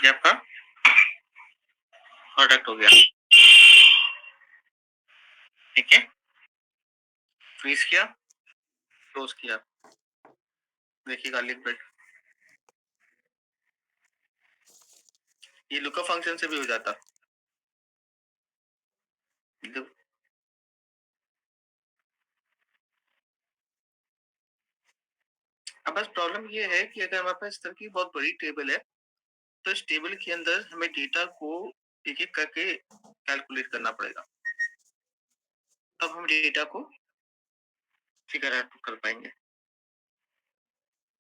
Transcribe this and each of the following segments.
ये आपका प्रोडक्ट हो गया। ठीक है, फ्रीज किया, क्लोज किया, देखिएगा लिक्विड। ये लुकअप फंक्शन से भी हो जाता। अब बस प्रॉब्लम ये है कि अगर हमारे पास इस तरह की बहुत बड़ी टेबल है, तो इस टेबल के अंदर हमें डेटा को एक-एक करके कैलकुलेट करना पड़ेगा। तब हम डेटा को फिगर आउट कर पाएंगे,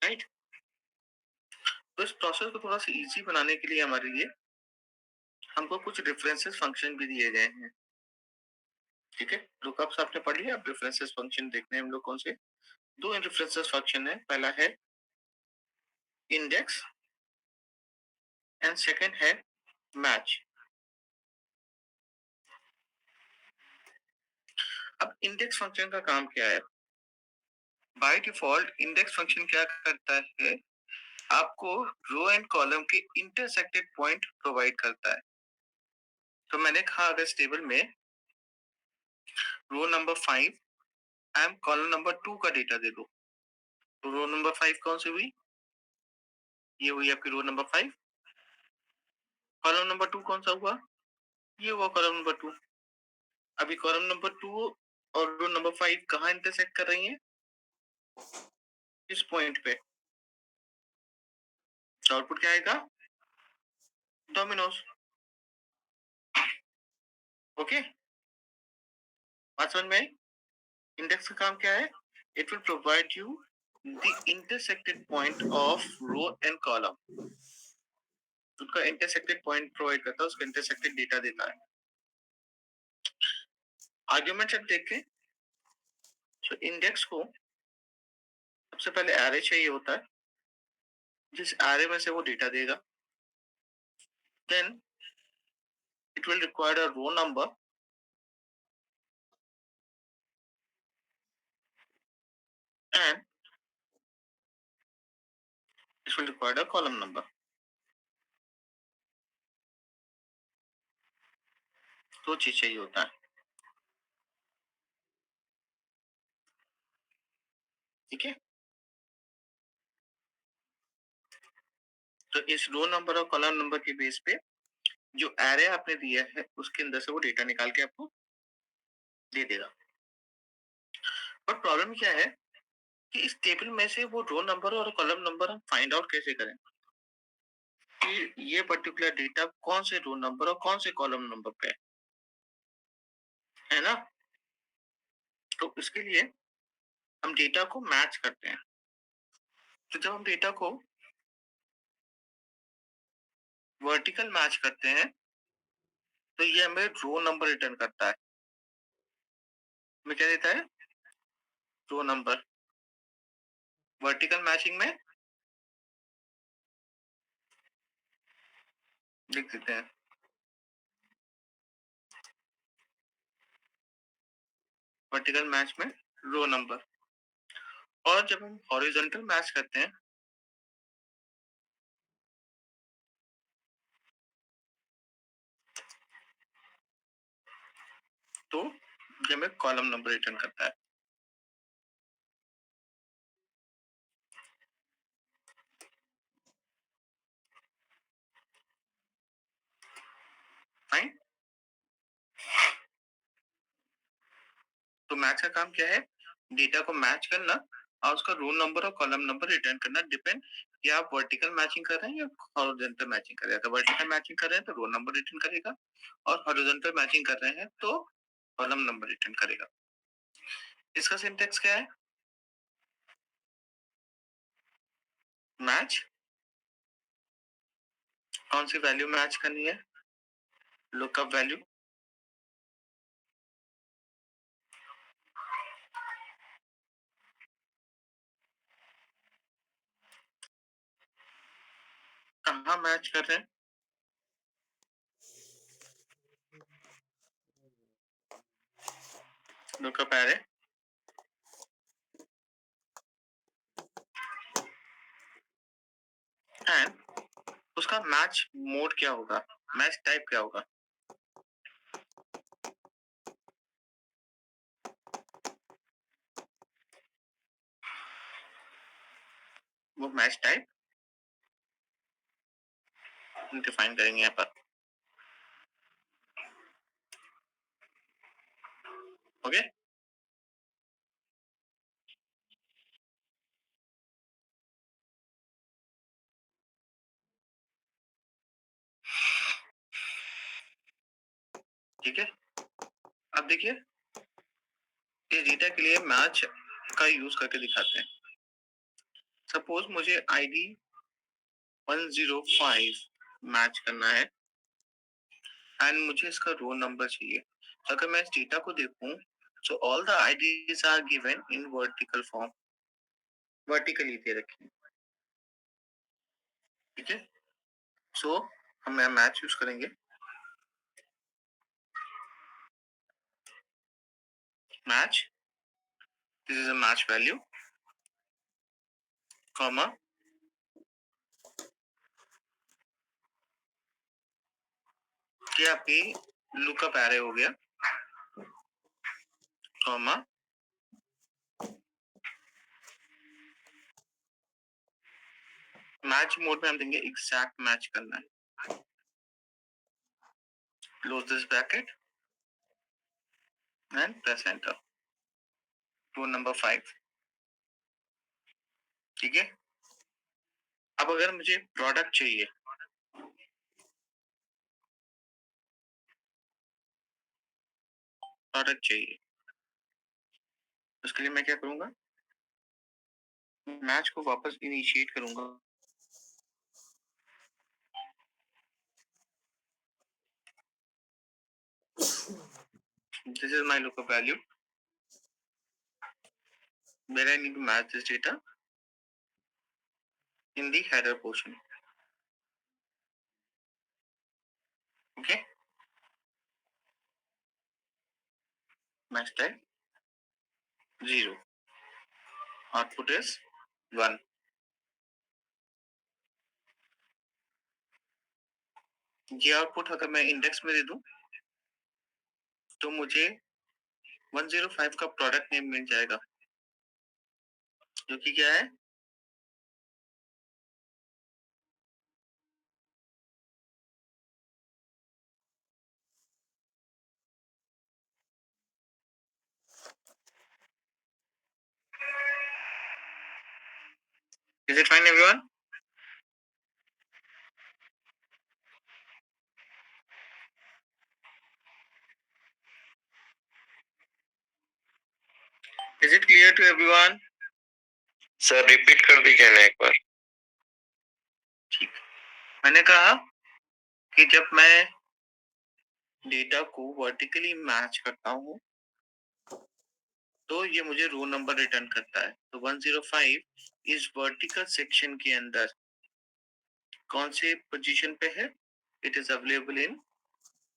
राइट? तो इस प्रोसेस को थोड़ा सा इजी बनाने के लिए हमारे लिए हमको कुछ रेफरेंसेस फंक्शन भी दिए गए हैं। ठीक है, लुकअप्स आपने पढ़ लिया, अब रेफरेंसेस फंक्शन देखने हैं हम लोग कौन से। दो रेफरेंसेस फंक्शन है, पहला है इंडेक्स एंड सेकंड है मैच। अब इंडेक्स फंक्शन का काम क्या है? बाय डिफॉल्ट इंडेक्स फंक्शन क्या करता है, आपको रो एंड कॉलम के इंटरसेक्टेड पॉइंट प्रोवाइड करता है। तो मैंने कहा अगर इस टेबल में row number 5 and column number 2 का डेटा दे दो, तो रो नंबर 5 कौन सी हुई? ये हुई आपकी रो नंबर 5। कॉलम नंबर 2 कौन सा हुआ? ये हुआ कॉलम नंबर 2। अभी कॉलम नंबर 2 और रो नंबर 5 कहाँ इंटरसेक्ट कर रही हैं? इस पॉइंट पे। तो आउटपुट क्या आएगा? डोमिनोज। ओके, बात समझ में आई? इंडेक्स का काम क्या है? It will provide you the intersected point of row and column. उसका इंटरसेक्टेड पॉइंट प्रोवाइड करता है, उसका इंटरसेक्टेड डेटा देता है। आर्गुमेंट अब देखें, तो इंडेक्स को सबसे पहले एरे चाहिए होता है, जिस एरे में से वो डेटा देगा। Then it will require a row number and it will require a column number. दो चीज चाहिए होता है। ठीक है, तो इस रो नंबर और कॉलम नंबर के बेस पे जो एरे आपने दिया है उसके अंदर से वो डेटा निकाल के आपको दे देगा। बट प्रॉब्लम क्या है कि इस टेबल में से वो रो नंबर और कॉलम नंबर हम फाइंड आउट कैसे करें कि ये पर्टिकुलर डेटा कौन से रो नंबर और कौन से कॉलम नंबर पे है ना? तो इसके लिए हम डेटा को मैच करते हैं। तो जब हम डेटा को वर्टिकल मैच करते हैं, तो ये हमें रो नंबर रिटर्न करता है। हमें क्या देता है? रो नंबर। वर्टिकल मैचिंग में लिख देते हैं वर्टिकल मैच में रो नंबर। और जब हम हॉरिजॉन्टल मैच करते हैं, तो ये हमें कॉलम नंबर रिटर्न करता है। फाइन। तो मैच का काम क्या है? डेटा को मैच करना और उसका रो नंबर और कॉलम नंबर रिटर्न करना। डिपेंड कि आप वर्टिकल मैचिंग कर रहे हैं या हॉरिजॉन्टल मैचिंग कर रहे हैं। अगर वर्टिकल मैचिंग कर रहे हैं तो रो नंबर रिटर्न करेगा, और हॉरिजॉन्टल मैचिंग कर रहे हैं तो कॉलम नंबर रिटर्न करेगा। इसका सिंटैक्स क्या है? मैच, कौन सी वैल्यू मैच करनी है? Lookup value. कहाँ मैच कर रहे हैं? लुकअप एरे एंड उसका मैच मोड क्या होगा, मैच टाइप क्या होगा? वो मैच टाइप डिफाइन करेंगे यहाँ पर। ओके, ठीक है। अब देखिए इस डेटा के लिए मैच का यूज करके दिखाते हैं। सपोज मुझे आईडी 105 मैच करना है एंड मुझे इसका रोल नंबर चाहिए। अगर मैं इस डेटा को देखूं so all the IDs are given in vertical form, vertically दे रखी है, ठीक है। सो हम मैच यूज करेंगे, match, this is a match value, comma, क्या आपकी लुकअप एरे हो गया, कॉमा, मैच मोड में हम देंगे एग्जैक्ट मैच करना है, close this bracket and press enter, row number 5, ठीक है। अब अगर मुझे प्रोडक्ट चाहिए, प्रोडक्ट चाहिए, उसके लिए मैं क्या करूंगा, मैच को वापस इनिशिएट करूंगा, this is my lookup value, where I need to match this data in the header portion, okay, match type 0, output is 1। ये आउटपुट अगर मैं इंडेक्स में दे दूं तो मुझे 105 का प्रोडक्ट नेम मिल जाएगा, जो कि क्या है, is it fine everyone? Is it clear to everyone? Sir repeat कर दीजिए ना एक बार। ठीक, मैंने कहा कि जब मैं डेटा को वर्टिकली मैच करता हूँ तो ये मुझे रो नंबर रिटर्न करता है। तो 105 इस वर्टिकल सेक्शन के अंदर कौन से पोजीशन पे है, it is available in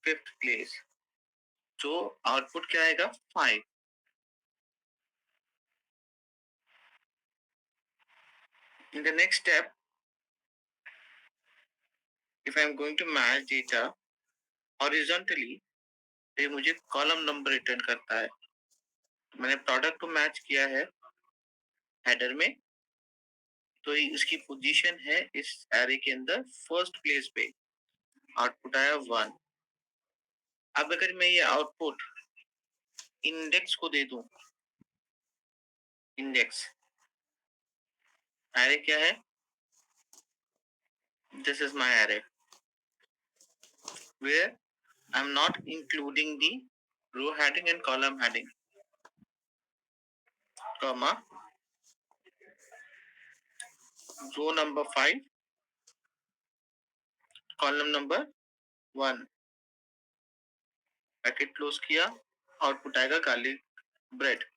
5th place, तो आउटपुट क्या आएगा, 5। In the next step, if I am going to match data horizontally, तो ये मुझे कॉलम नंबर रिटर्न करता है। मैंने प्रोडक्ट को मैच किया है हेडर में, तो इसकी पोजीशन है इस एरे के अंदर फर्स्ट प्लेस पे, आउटपुट आया 1। अब अगर मैं ये आउटपुट इंडेक्स को दे दूं, इंडेक्स एरे क्या है, this is my array where I am not including the row heading and column heading, comma, row number 5, column number 1, packet close किया, आउटपुट आएगा गार्लिक ब्रेड,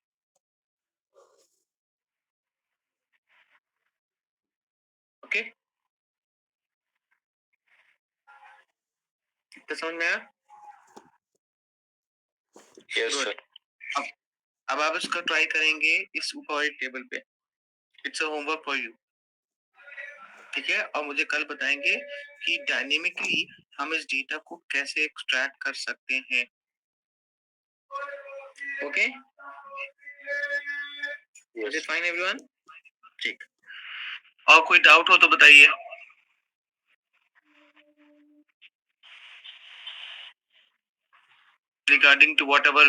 ओके। तो समझ में आया? Yes sir. अब आप इसको ट्राई करेंगे इस ऊपर वाली टेबल पे, it's a homework for you. ठीक है, और मुझे कल बताएंगे कि डायनेमिकली हम इस डेटा को कैसे एक्सट्रैक्ट कर सकते हैं। Okay, is it fine everyone? ठीक, और कोई डाउट हो तो बताइए। Regarding to whatever